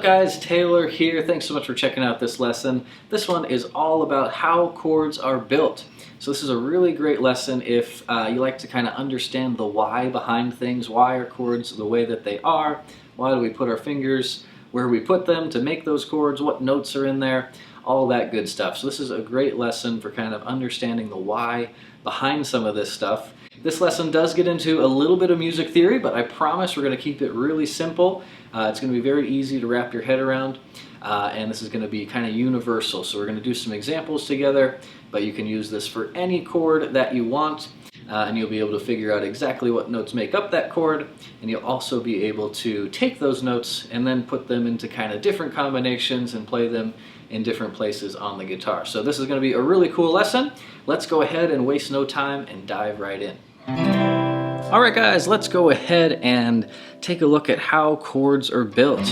up guys, Taylor here. Thanks so much for checking out this lesson. This one is all about how chords are built. So this is a really great lesson if you like to kind of understand the why behind things. Why are chords the way that they are? Why do we put our fingers where we put them to make those chords? What notes are in there? All that good stuff. So this is a great lesson for kind of understanding the why behind some of this stuff. This lesson does get into a little bit of music theory, but I promise we're going to keep it really simple. It's going to be very easy to wrap your head around, and this is going to be kind of universal. So we're going to do some examples together, but you can use this for any chord that you want, and you'll be able to figure out exactly what notes make up that chord, and you'll also be able to take those notes and then put them into kind of different combinations and play them in different places on the guitar. So this is going to be a really cool lesson. Let's go ahead and waste no time and dive right in. Alright guys, let's go ahead and take a look at how chords are built.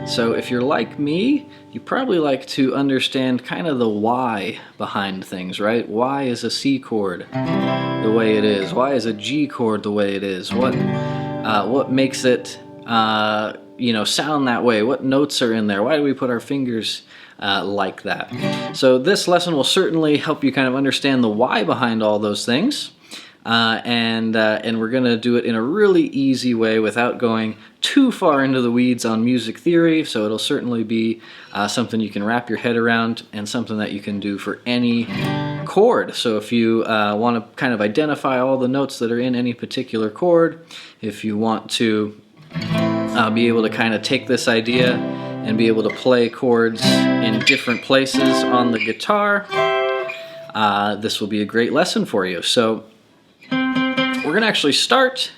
So if you're like me, you probably like to understand kind of the why behind things, right? Why is a C chord the way it is? Why is a G chord the way it is? What makes it sound that way? What notes are in there? Why do we put our fingers like that? So this lesson will certainly help you kind of understand the why behind all those things. And we're going to do it in a really easy way without going too far into the weeds on music theory, so it'll certainly be something you can wrap your head around and something that you can do for any chord. So if you want to kind of identify all the notes that are in any particular chord, if you want to be able to kind of take this idea and be able to play chords in different places on the guitar, this will be a great lesson for you. So we're going to actually start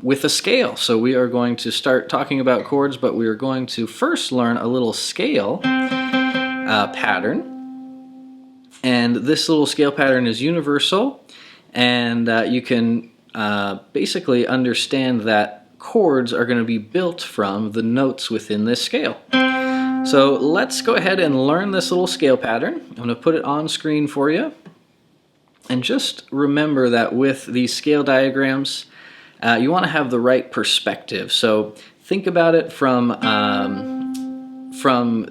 with a scale. So we are going to start talking about chords, but we are going to first learn a little scale pattern. And this little scale pattern is universal, and you can basically understand that chords are going to be built from the notes within this scale. So let's go ahead and learn this little scale pattern. I'm going to put it on screen for you. And just remember that with these scale diagrams, you want to have the right perspective. So think about it from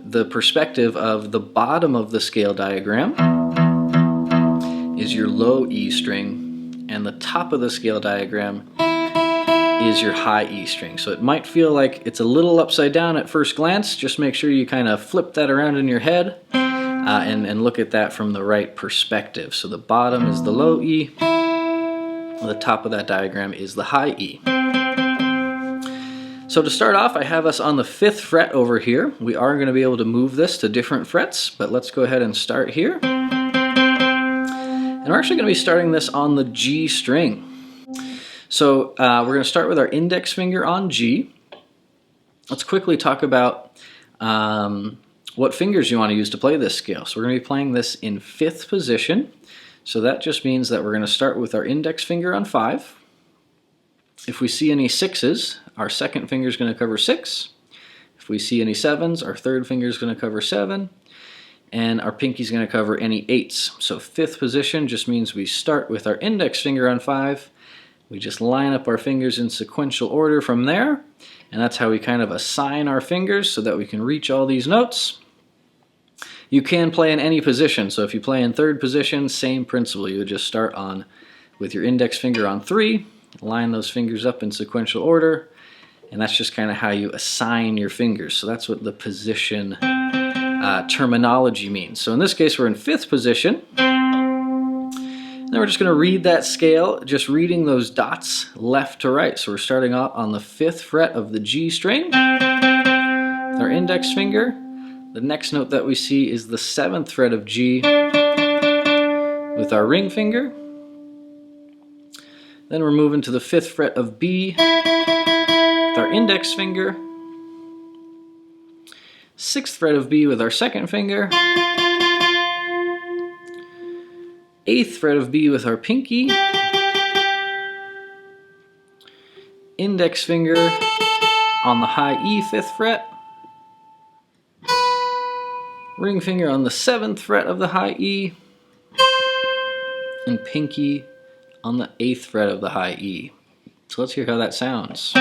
the perspective of the bottom of the scale diagram is your low E string, and the top of the scale diagram is your high E string. So it might feel like it's a little upside down at first glance. Just make sure you kind of flip that around in your head. And look at that from the right perspective. So the bottom is the low E, the top of that diagram is the high E. So to start off, I have us on the 5th fret over here. We are going to be able to move this to different frets, but let's go ahead and start here. And we're actually going to be starting this on the G string. So we're going to start with our index finger on G. Let's quickly talk about what fingers you want to use to play this scale. So we're going to be playing this in 5th position. So that just means that we're going to start with our index finger on 5. If we see any 6s, our second finger is going to cover 6. If we see any 7s, our 3rd finger is going to cover 7. And our pinky is going to cover any 8s. So 5th position just means we start with our index finger on 5. We just line up our fingers in sequential order from there. And that's how we kind of assign our fingers so that we can reach all these notes. You can play in any position, so if you play in 3rd position, same principle. You would just start on with your index finger on 3, line those fingers up in sequential order, and that's just kind of how you assign your fingers. So that's what the position terminology means. So in this case, we're in 5th position. Then we're just going to read that scale, just reading those dots left to right. So we're starting off on the 5th fret of the G string with our index finger. The next note that we see is the 7th fret of G with our ring finger. Then we're moving to the 5th fret of B with our index finger. 6th fret of B with our 2nd finger. 8th fret of B with our pinky. Index finger on the high E 5th fret. Ring finger on the 7th fret of the high E, and pinky on the 8th fret of the high E. So let's hear how that sounds.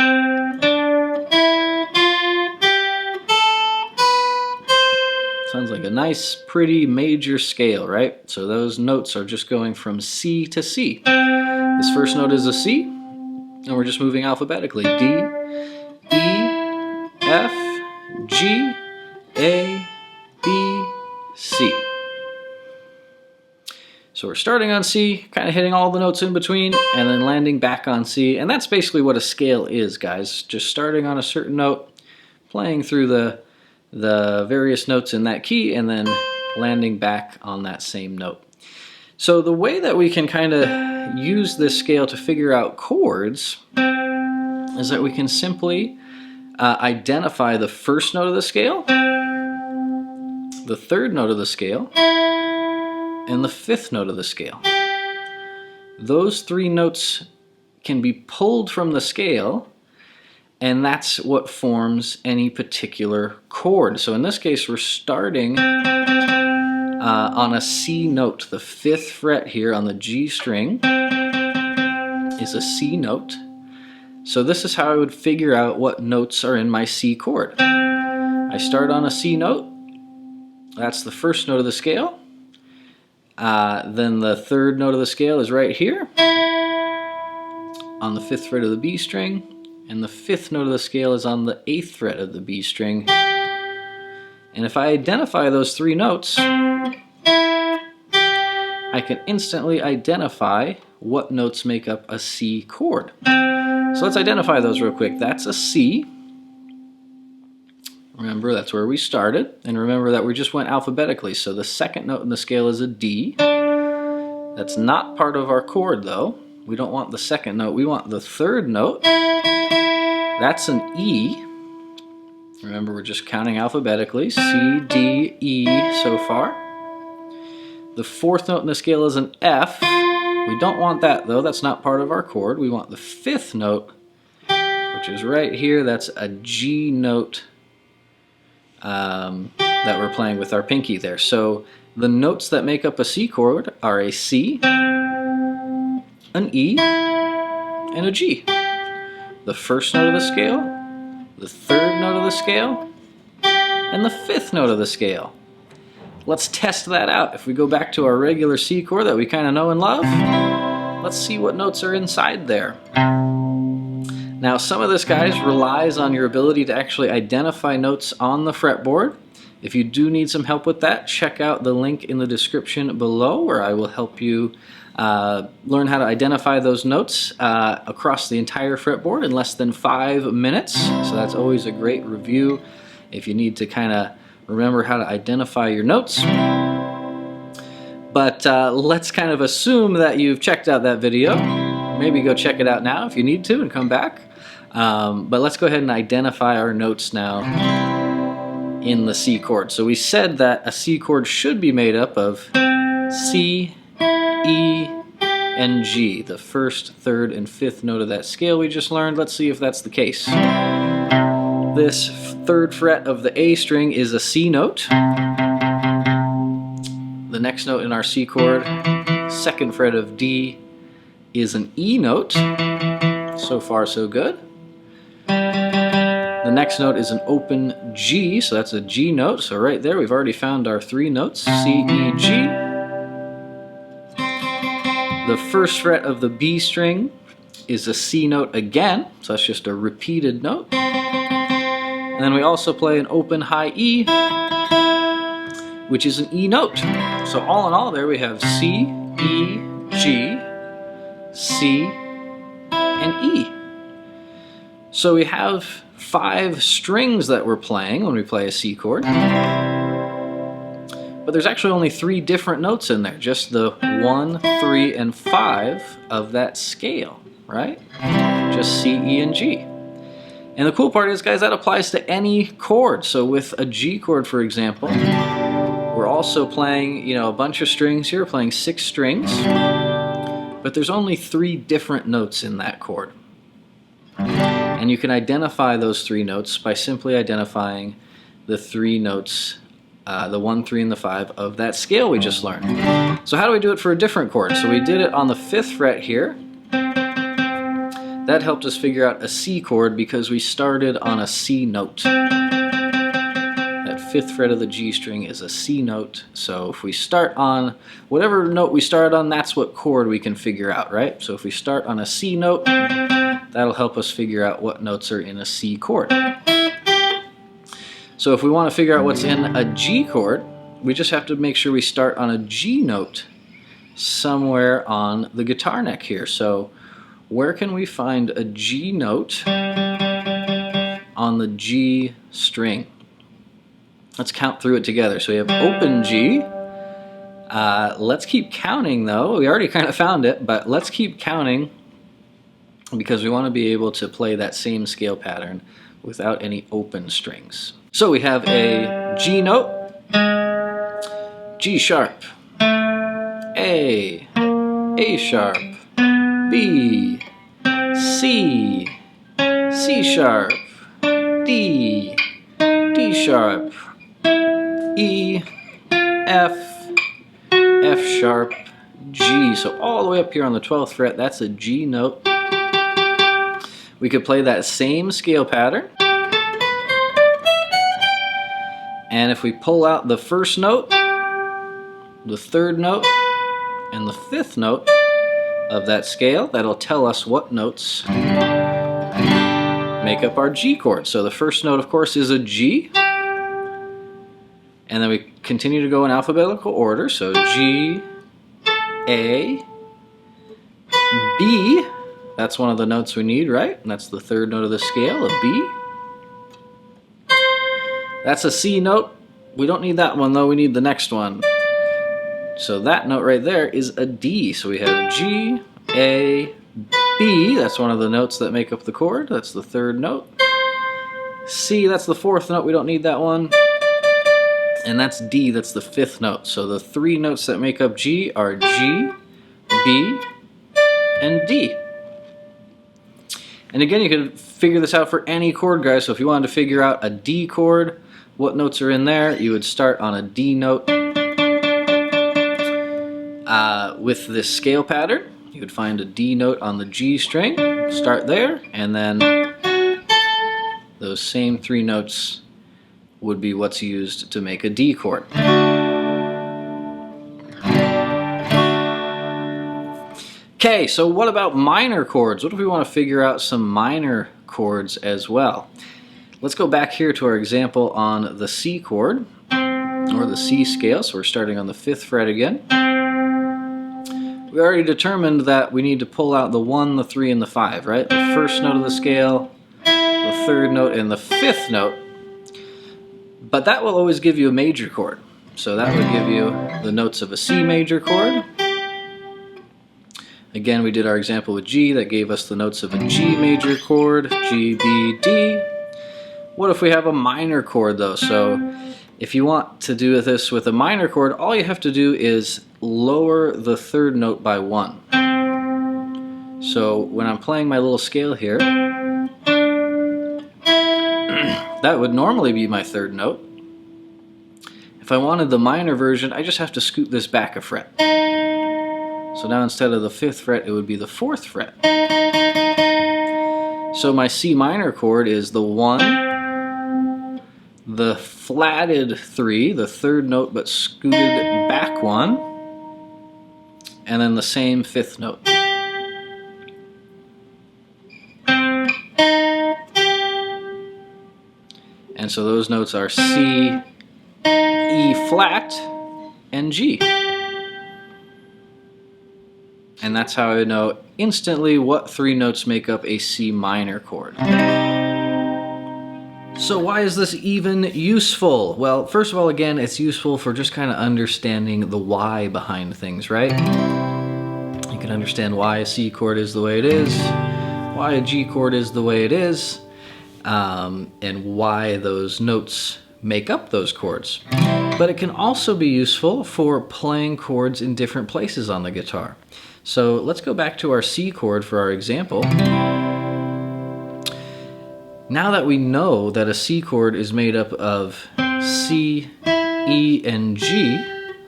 Sounds like a nice, pretty major scale, right? So those notes are just going from C to C. This first note is a C, and we're just moving alphabetically. D, E, F, G, A, B, C. So we're starting on C, kind of hitting all the notes in between, and then landing back on C. And that's basically what a scale is, guys. Just starting on a certain note, playing through the various notes in that key, and then landing back on that same note. So the way that we can kind of use this scale to figure out chords is that we can simply identify the first note of the scale, the third note of the scale, and the fifth note of the scale. Those three notes can be pulled from the scale, and that's what forms any particular chord. So in this case, we're starting on a C note. The fifth fret here on the G string is a C note. So this is how I would figure out what notes are in my C chord. I start on a C note. That's the first note of the scale. Then the third note of the scale is right here on the fifth fret of the B string, and the fifth note of the scale is on the eighth fret of the B string. And if I identify those three notes, I can instantly identify what notes make up a C chord. So let's identify those real quick. That's a C. Remember, that's where we started. And remember that we just went alphabetically. So the second note in the scale is a D. That's not part of our chord, though. We don't want the second note. We want the third note. That's an E. Remember, we're just counting alphabetically. C, D, E so far. The fourth note in the scale is an F. We don't want that, though. That's not part of our chord. We want the fifth note, which is right here. That's a G note that we're playing with our pinky there. So the notes that make up a C chord are a C, an E, and a G. The first note of the scale, the third note of the scale, and the fifth note of the scale. Let's test that out. If we go back to our regular C chord that we kind of know and love, let's see what notes are inside there. Now, some of this, guys, relies on your ability to actually identify notes on the fretboard. If you do need some help with that, check out the link in the description below, where I will help you learn how to identify those notes across the entire fretboard in less than 5 minutes. So that's always a great review if you need to kind of remember how to identify your notes. But let's kind of assume that you've checked out that video. Maybe go check it out now if you need to and come back. But let's go ahead and identify our notes now in the C chord. So we said that a C chord should be made up of C, E, and G, the first, third, and fifth note of that scale we just learned. Let's see if that's the case. This third fret of the A string is a C note. The next note in our C chord, second fret of D, is an E note. So far, so good. The next note is an open G, so that's a G note. So right there, we've already found our three notes, C, E, G. The first fret of the B string is a C note again, so that's just a repeated note. And then we also play an open high E, which is an E note. So all in all there we have C, E, G, C, and E. So we have 5 strings that we're playing when we play a C chord. But there's actually only 3 different notes in there, just the 1, 3, and 5 of that scale, right? Just C, E, and G. And the cool part is, guys, that applies to any chord. So with a G chord, for example, we're also playing, a bunch of strings here, playing 6 strings, but there's only 3 different notes in that chord. And you can identify those 3 notes by simply identifying the 3 notes, the 1, 3, and the 5 of that scale we just learned. So how do we do it for a different chord? So we did it on the 5th fret here. That helped us figure out a C chord because we started on a C note. That 5th fret of the G string is a C note. So if we start on whatever note we start on, that's what chord we can figure out, right? So if we start on a C note, that'll help us figure out what notes are in a C chord. So if we want to figure out what's in a G chord, we just have to make sure we start on a G note somewhere on the guitar neck here. So where can we find a G note on the G string? Let's count through it together. So we have open G. Let's keep counting though. We already kind of found it, but let's keep counting because we want to be able to play that same scale pattern without any open strings. So we have a G note, G sharp, A sharp, B, C, C sharp, D, D sharp, E, F, F sharp, G. So all the way up here on the 12th fret, that's a G note. We could play that same scale pattern. And if we pull out the first note, the 3rd note, and the 5th note of that scale, that'll tell us what notes make up our G chord. So the first note, of course, is a G. And then we continue to go in alphabetical order. So G, A, B. That's one of the notes we need, right? And that's the 3rd note of the scale, a B. That's a C note. We don't need that one though, we need the next one. So that note right there is a D. So we have G, A, B. That's one of the notes that make up the chord. That's the 3rd note. C, that's the 4th note. We don't need that one. And that's D, that's the 5th note. So the 3 notes that make up G are G, B, and D. And again, you could figure this out for any chord, guys. So if you wanted to figure out a D chord, what notes are in there, you would start on a D note with this scale pattern. You would find a D note on the G string, start there, and then those same 3 notes would be what's used to make a D chord. Okay, so what about minor chords? What if we want to figure out some minor chords as well? Let's go back here to our example on the C chord, or the C scale. So we're starting on the 5th fret again. We already determined that we need to pull out the 1, the 3, and the 5, right? The 1st note of the scale, the 3rd note, and the 5th note. But that will always give you a major chord. So that would give you the notes of a C major chord. Again, we did our example with G. That gave us the notes of a G major chord, G, B, D. What if we have a minor chord though? So if you want to do this with a minor chord, all you have to do is lower the 3rd note by 1. So when I'm playing my little scale here, that would normally be my 3rd note. If I wanted the minor version, I just have to scoot this back a fret. So now instead of the 5th fret, it would be the 4th fret. So my C minor chord is the 1, the flatted 3, the 3rd note but scooted back 1, and then the same 5th note. And so those notes are C, E flat, and G. And that's how I know instantly what 3 notes make up a C minor chord. So why is this even useful? Well, first of all, again, it's useful for just kind of understanding the why behind things, right? You can understand why a C chord is the way it is, why a G chord is the way it is, and why those notes make up those chords. But it can also be useful for playing chords in different places on the guitar. So let's go back to our C chord for our example. Now that we know that a C chord is made up of C, E, and G,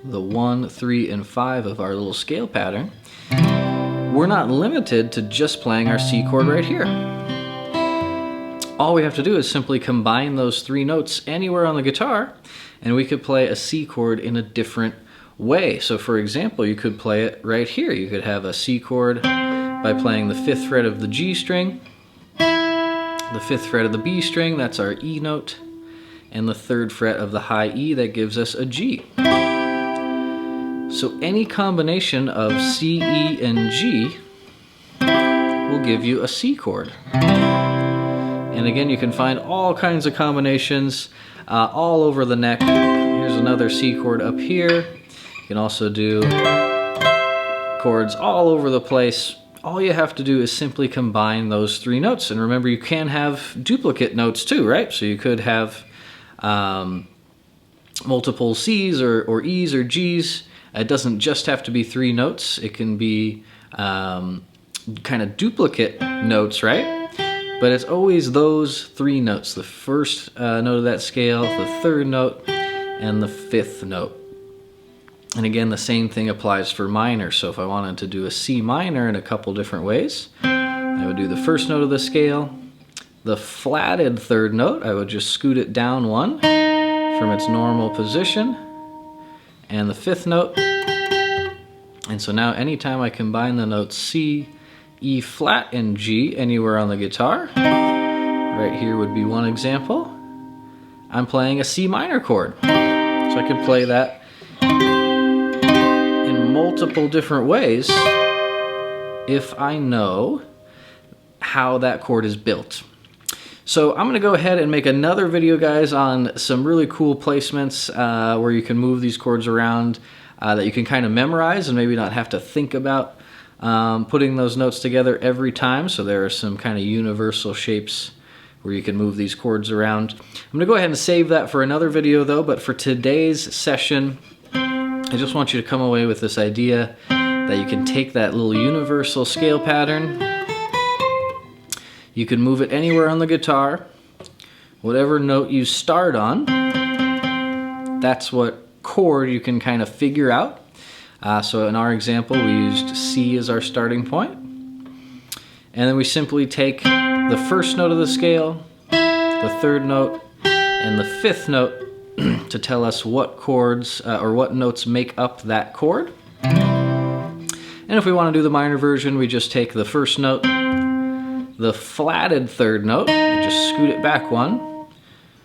the 1, 3, and 5 of our little scale pattern, we're not limited to just playing our C chord right here. all we have to do is simply combine those 3 notes anywhere on the guitar, and we could play a C chord in a different way. So for example, you could play it right here. You could have a C chord by playing the 5th fret of the G string, the 5th fret of the B string, that's our E note, and the 3rd fret of the high E, that gives us a G. So any combination of C, E, and G will give you a C chord. And again, you can find all kinds of combinations all over the neck. Here's another C chord up here. You can also do chords all over the place. All you have to do is simply combine those 3 notes. And remember, you can have duplicate notes too, right? So you could have multiple C's or E's or G's. It doesn't just have to be 3 notes. It can be kind of duplicate notes, right? But it's always those 3 notes. The first note of that scale, the 3rd note, and the 5th note. And again, the same thing applies for minor. So if I wanted to do a C minor in a couple different ways, I would do the first note of the scale, the flatted 3rd note, I would just scoot it down 1 from its normal position, and the 5th note. And so now anytime I combine the notes C, E flat, and G anywhere on the guitar, right here would be one example, I'm playing a C minor chord. So I could play that in multiple different ways if I know how that chord is built. So I'm going to go ahead and make another video, guys, on some really cool placements where you can move these chords around that you can kind of memorize and maybe not have to think about putting those notes together every time. So there are some kind of universal shapes where you can move these chords around. I'm going to go ahead and save that for another video though, but for today's session, I just want you to come away with this idea that you can take that little universal scale pattern, you can move it anywhere on the guitar, whatever note you start on, that's what chord you can kind of figure out. So in our example, we used C as our starting point. And then we simply take the first note of the scale, the 3rd note, and the 5th note to tell us what chords or what notes make up that chord. And if we want to do the minor version, we just take the first note, the flatted 3rd note, we just scoot it back 1,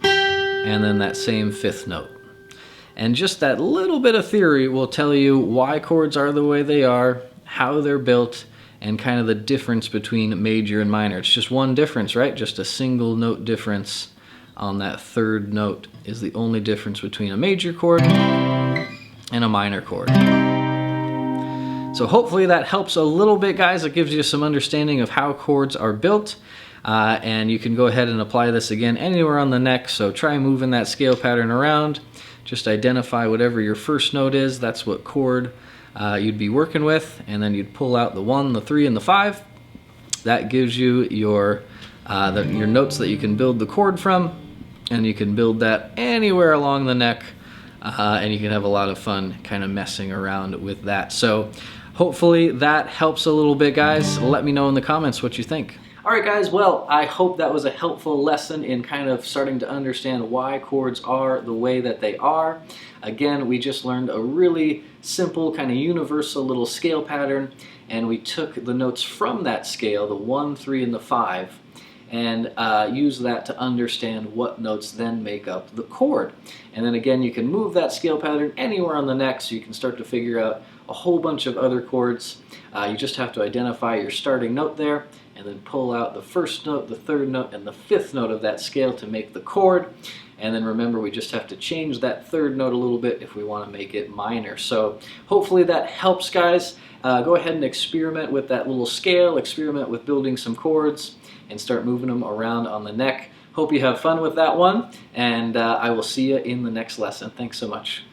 and then that same 5th note. And just that little bit of theory will tell you why chords are the way they are, how they're built, and kind of the difference between major and minor. It's just one difference, right? Just a single note difference on that 3rd note is the only difference between a major chord and a minor chord. So hopefully that helps a little bit, guys. It gives you some understanding of how chords are built. And you can go ahead and apply this again anywhere on the neck. So try moving that scale pattern around. Just identify whatever your first note is. That's what chord you'd be working with. And then you'd pull out the 1, the 3, and the 5. That gives you your notes that you can build the chord from. And you can build that anywhere along the neck. And you can have a lot of fun kind of messing around with that. So hopefully that helps a little bit, guys. Let me know in the comments what you think. All right, guys, well, I hope that was a helpful lesson in kind of starting to understand why chords are the way that they are. Again, we just learned a really simple kind of universal little scale pattern, and we took the notes from that scale, the 1, 3, and the 5, and use that to understand what notes then make up the chord. And then again, you can move that scale pattern anywhere on the neck, so you can start to figure out a whole bunch of other chords. You just have to identify your starting note there, and then pull out the first note, the 3rd note, and the 5th note of that scale to make the chord. And then remember, we just have to change that 3rd note a little bit if we want to make it minor. So hopefully that helps, guys. Go ahead and experiment with that little scale, experiment with building some chords, and start moving them around on the neck. Hope you have fun with that one, and I will see you in the next lesson. Thanks so much.